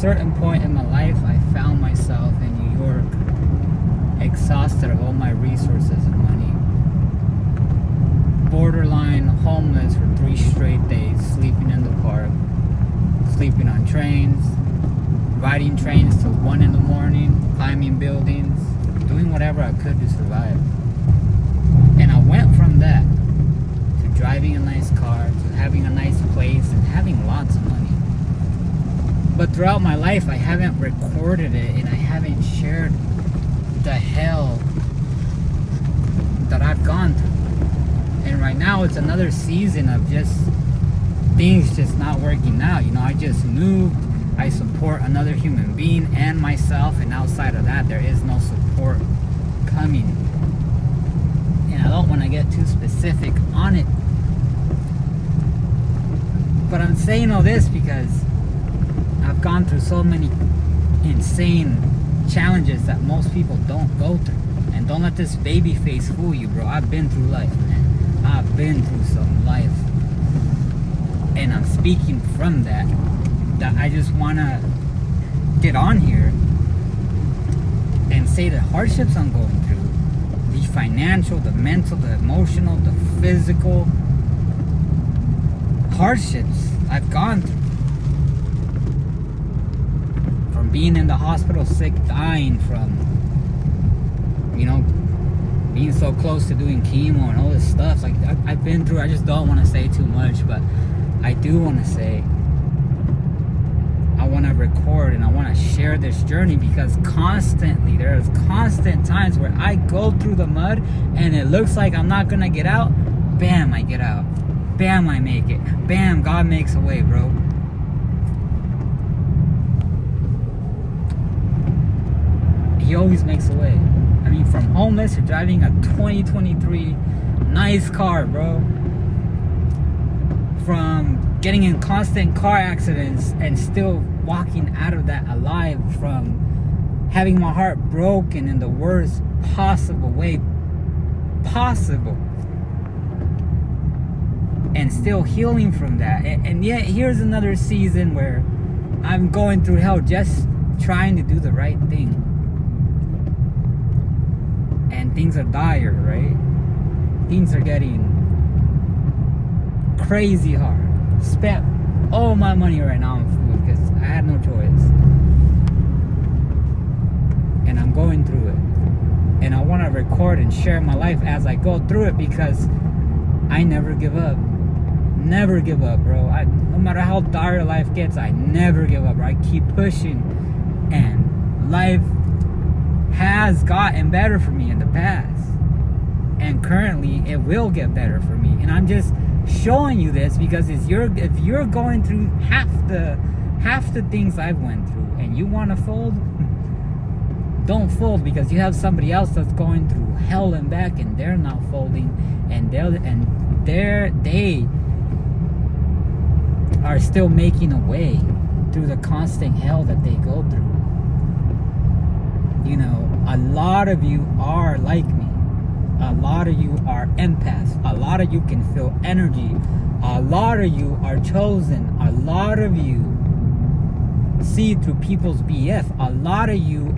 certain point in my life, I found myself in New York, exhausted of all my resources and money, borderline homeless for 3 straight days, sleeping in the park, sleeping on trains, riding trains till 1 in the morning, climbing buildings, doing whatever I could to survive. And I went from that to driving a nice car, to having a nice place, and having lots of money. But throughout my life, I haven't recorded it, and I haven't shared the hell that I've gone through. And right now, it's another season of just things just not working out. You know, I just moved. I support another human being and myself, and outside of that, there is no support coming. And I don't want to get too specific on it. But I'm saying all this because I've gone through so many insane challenges that most people don't go through. And don't let this baby face fool you, bro. I've been through life, man. I've been through some life. And I'm speaking from that I just want to get on here and say the hardships I'm going through, the financial, the mental, the emotional, the physical hardships I've gone through. From being in the hospital sick, dying, from, you know, being so close to doing chemo and all this stuff. Like, I've been through, I just don't want to say too much, but I do want to say, I want to record and I want to share this journey, because constantly, there's constant times where I go through the mud and it looks like I'm not going to get out. Bam, I get out. Bam, I make it. Bam, God makes a way, bro. He always makes a way. I mean, from homeless to driving a 2023 nice car, bro. From getting in constant car accidents and still walking out of that alive, from having my heart broken in the worst possible way possible, and still healing from that. And yet here's another season where I'm going through hell just trying to do the right thing, and things are dire, right? Things are getting crazy hard. Spent all my money right now on food because I had no choice, and I'm going through it, and I want to record and share my life as I go through it, because I never give up. Never give up, bro. No matter how dire life gets, I never give up, bro. I keep pushing, and life has gotten better for me in the past, and currently it will get better for me. And I'm just showing you this because if you're going through half the things I've went through and you want to fold, don't fold, because you have somebody else that's going through hell and back, and they're not folding, and they are still making a way through the constant hell that they go through. You know, a lot of you are like me. A lot of you are empaths. A lot of you can feel energy. A lot of you are chosen. A lot of you see through people's BF. A lot of you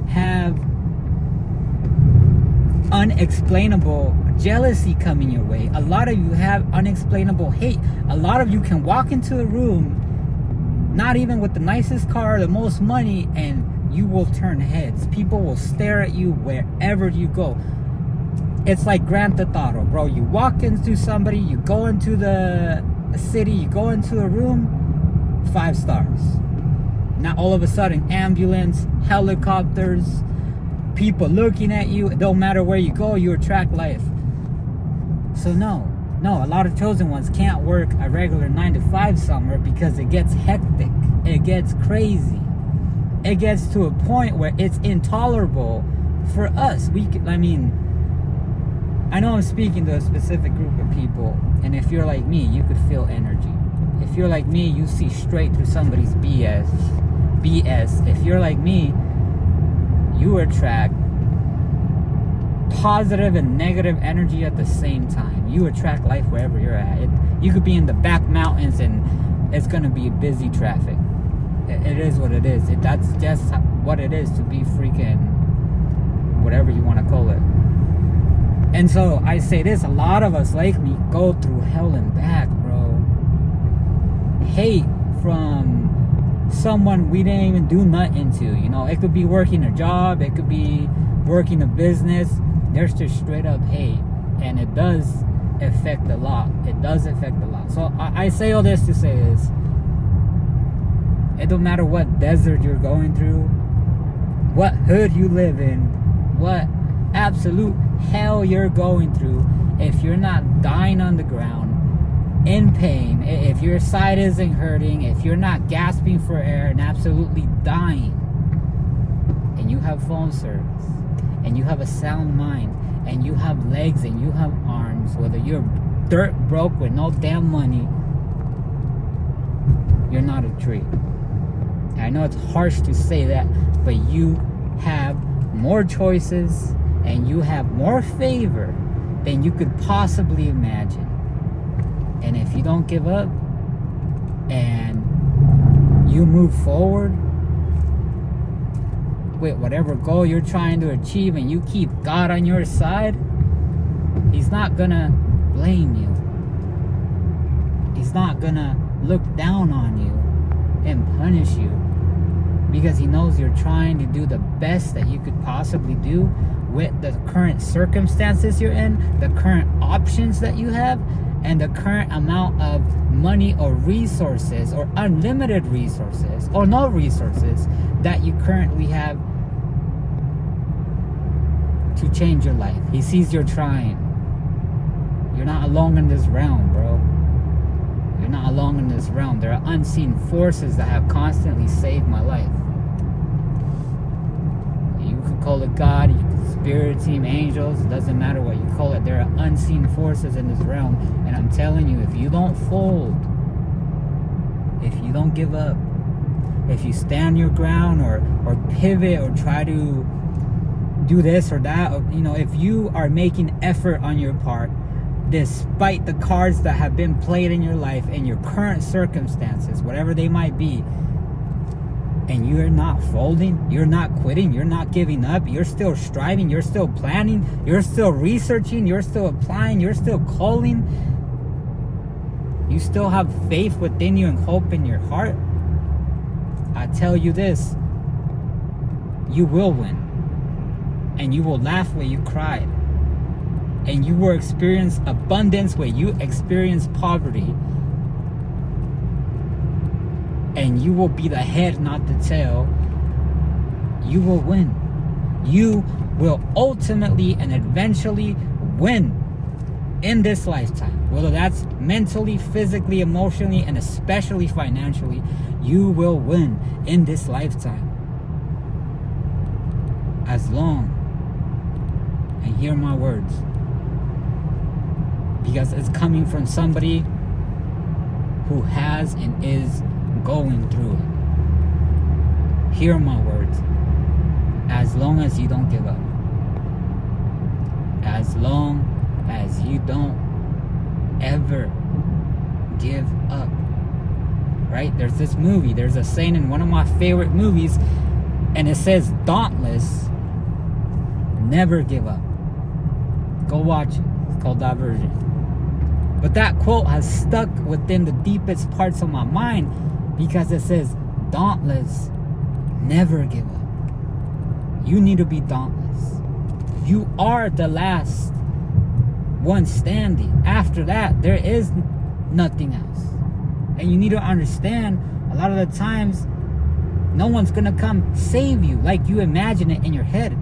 have unexplainable jealousy coming your way. A lot of you have unexplainable hate. A lot of you can walk into a room, not even with the nicest car, the most money, and you will turn heads. People will stare at you wherever you go. It's like Grand Theft Auto, bro. You walk into somebody, you go into the city, you go into a room, 5 stars. Now all of a sudden, ambulance, helicopters, people looking at you. It don't matter where you go, you attract life. So no, a lot of chosen ones can't work a regular 9 to 5 somewhere, because it gets hectic. It gets crazy. It gets to a point where it's intolerable for us. I know I'm speaking to a specific group of people, and if you're like me, you could feel energy. If you're like me, you see straight through somebody's BS. If you're like me, you attract positive and negative energy at the same time. You attract life wherever you're at. You could be in the back mountains and it's gonna be busy traffic. It is what it is. That's just what it is to be freaking whatever you want to call it. And so I say this, a lot of us like me go through hell and back, bro. Hate from someone we didn't even do nothing to. You know, it could be working a job, it could be working a business. There's just straight up hate. And it does affect a lot. It does affect a lot. So I say all this to say this. It don't matter what desert you're going through, what hood you live in, what absolute hell you're going through. If you're not dying on the ground in pain, if your side isn't hurting, if you're not gasping for air and absolutely dying, and you have phone service, and you have a sound mind, and you have legs and you have arms, whether you're dirt broke with no damn money, you're not a tree. I know it's harsh to say that, but you have more choices and you have more favor than you could possibly imagine. And if you don't give up and you move forward with whatever goal you're trying to achieve, and you keep God on your side, He's not gonna blame you. He's not gonna look down on you and punish you, because He knows you're trying to do the best that you could possibly do with the current circumstances you're in, the current options that you have, and the current amount of money or resources, or unlimited resources, or no resources that you currently have to change your life. He sees you're trying. You're not alone in this realm, bro. You're not alone in this realm. There are unseen forces that have constantly saved my life. You could call it God, you could spirit team, angels, it doesn't matter what you call it. There are unseen forces in this realm. And I'm telling you, if you don't fold, if you don't give up, if you stand your ground or pivot or try to do this or that, or, you know, if you are making effort on your part, despite the cards that have been played in your life and your current circumstances, whatever they might be, and you're not folding, you're not quitting, you're not giving up, you're still striving, you're still planning, you're still researching, you're still applying, you're still calling, you still have faith within you and hope in your heart, I tell you this, you will win. And you will laugh where you cried. And you will experience abundance where you experience poverty. And you will be the head, not the tail. You will win. You will ultimately and eventually win in this lifetime. Whether that's mentally, physically, emotionally, and especially financially, you will win in this lifetime. As long, and hear my words, because it's coming from somebody who has and is going through it. Hear my words. As long as you don't give up. As long as you don't ever give up. Right? There's this movie, there's a saying in one of my favorite movies, and it says, dauntless, never give up. Go watch it. It's called Divergent. But that quote has stuck within the deepest parts of my mind, because it says, dauntless, never give up. You need to be dauntless. You are the last one standing. After that, there is nothing else. And you need to understand, a lot of the times, no one's gonna come save you like you imagine it in your head.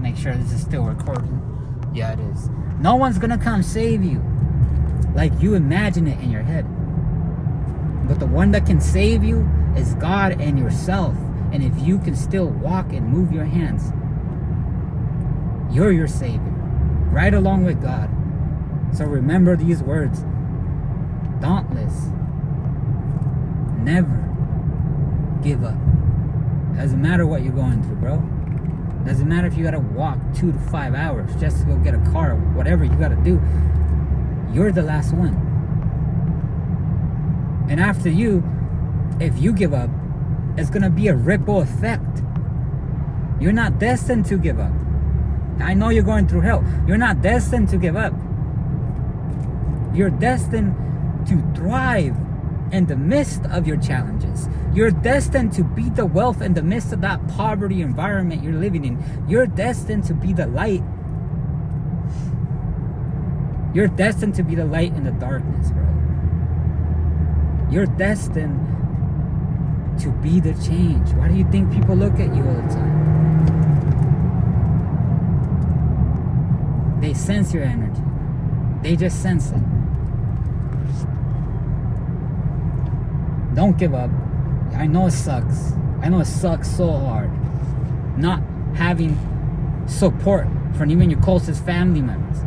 Make sure this is still recording. Yeah, it is. No one's gonna come save you like you imagine it in your head. But the one that can save you is God and yourself. And if you can still walk and move your hands, you're your savior, right along with God. So remember these words. Dauntless. Never give up. Doesn't matter what you're going through, bro. Doesn't matter if you gotta walk 2 to 5 hours just to go get a car, whatever you gotta do. You're the last one. And after you, if you give up, it's going to be a ripple effect. You're not destined to give up. I know you're going through hell. You're not destined to give up. You're destined to thrive in the midst of your challenges. You're destined to be the wealth in the midst of that poverty environment you're living in. You're destined to be the light. You're destined to be the light in the darkness, bro. You're destined to be the change. Why do you think people look at you all the time? They sense your energy. They just sense it. Don't give up. I know it sucks. I know it sucks so hard. Not having support from even your closest family members.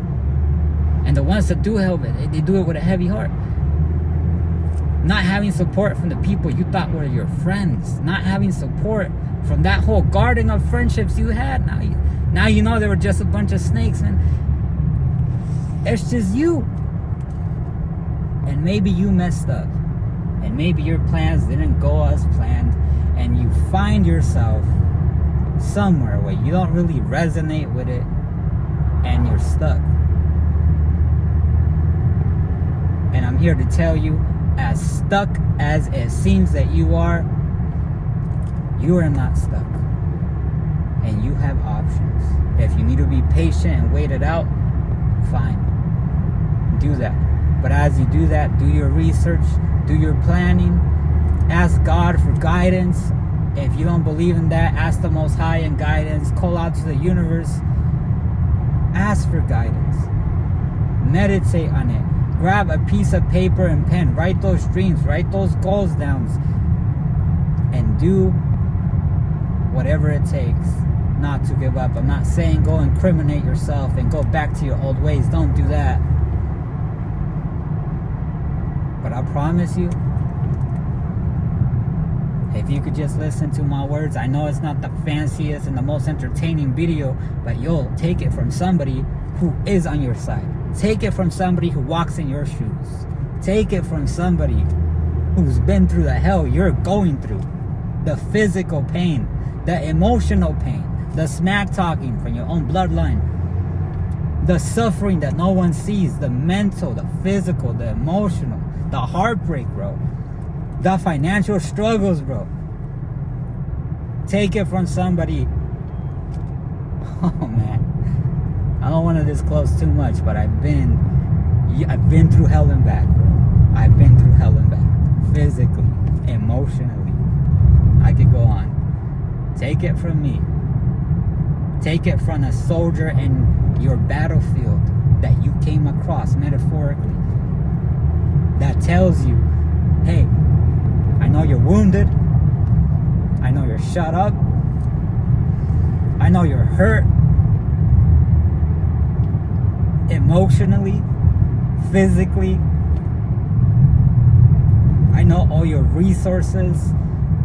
And the ones that do help it, they do it with a heavy heart. Not having support from the people you thought were your friends. Not having support from that whole garden of friendships you had. Now you know they were just a bunch of snakes, man. It's just you. And maybe you messed up. And maybe your plans didn't go as planned. And you find yourself somewhere where you don't really resonate with it. And you're stuck. And I'm here to tell you, as stuck as it seems that you are not stuck. And you have options. If you need to be patient and wait it out, fine. Do that. But as you do that, do your research, do your planning, ask God for guidance. If you don't believe in that, ask the Most High in guidance. Call out to the universe. Ask for guidance. Meditate on it. Grab a piece of paper and pen. Write those dreams. Write those goals down. And do whatever it takes not to give up. I'm not saying go incriminate yourself and go back to your old ways. Don't do that. But I promise you, if you could just listen to my words, I know it's not the fanciest and the most entertaining video, but you'll take it from somebody who is on your side. Take it from somebody who walks in your shoes. Take it from somebody who's been through the hell you're going through. The physical pain, the emotional pain, the smack talking from your own bloodline, the suffering that no one sees, the mental, the physical, the emotional, the heartbreak, bro. The financial struggles, bro. Take it from somebody. Oh man, I don't want to disclose too much, but I've been through hell and back, bro. I've been through hell and back, physically, emotionally. I could go on. Take it from me. Take it from a soldier in your battlefield that you came across metaphorically. That tells you, hey, I know you're wounded. I know you're shut up. I know you're hurt. Emotionally, physically. I know all your resources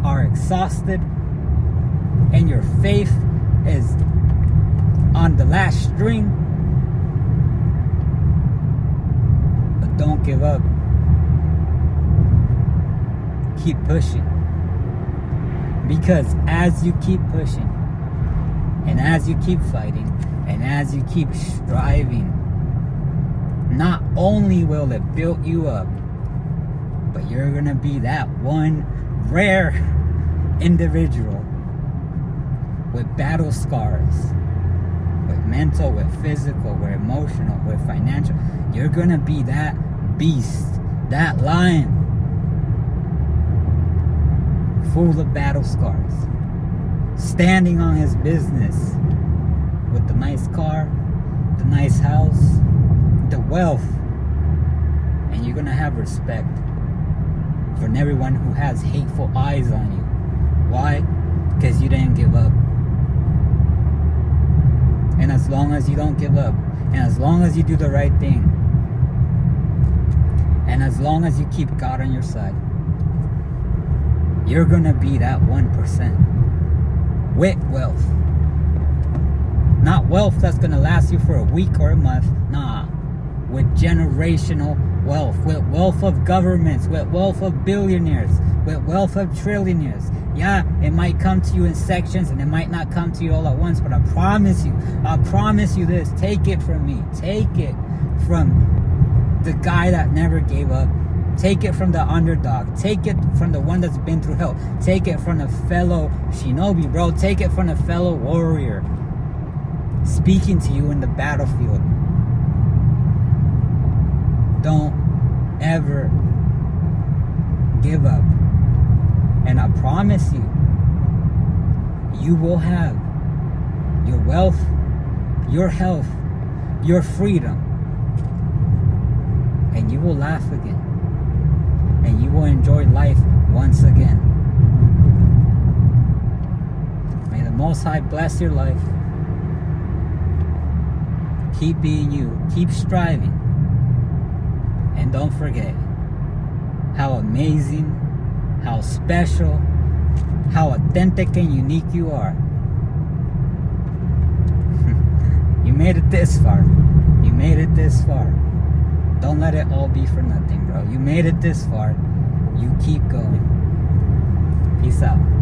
are exhausted. And your faith is on the last string. But don't give up. Keep pushing. Because as you keep pushing, and as you keep fighting, and as you keep striving, not only will it build you up, but you're gonna be that one rare individual with battle scars, with mental, with physical, with emotional, with financial. You're gonna be that beast, that lion, full of battle scars, standing on his business with the nice car, the nice house, the wealth. And you're gonna have respect from everyone who has hateful eyes on you. Why? Because you didn't give up. And as long as you don't give up, and as long as you do the right thing, and as long as you keep God on your side, you're gonna be that 1% with wealth. Not wealth that's gonna last you for a week or a month. Nah, with generational wealth, with wealth of governments, with wealth of billionaires, with wealth of trillionaires. Yeah, it might come to you in sections and it might not come to you all at once, but I promise you this. Take it from me. Take it from the guy that never gave up. Take it from the underdog. Take it from the one that's been through hell. Take it from the fellow shinobi, bro. Take it from the fellow warrior speaking to you in the battlefield. Don't ever give up. And I promise you, you will have your wealth, your health, your freedom, and you will laugh again. And you will enjoy life once again. May the Most High bless your life. Keep being you. Keep striving. And don't forget how amazing, how special, how authentic and unique you are. You made it this far. You made it this far. Don't let it all be for nothing, bro. You made it this far. You keep going. Peace out.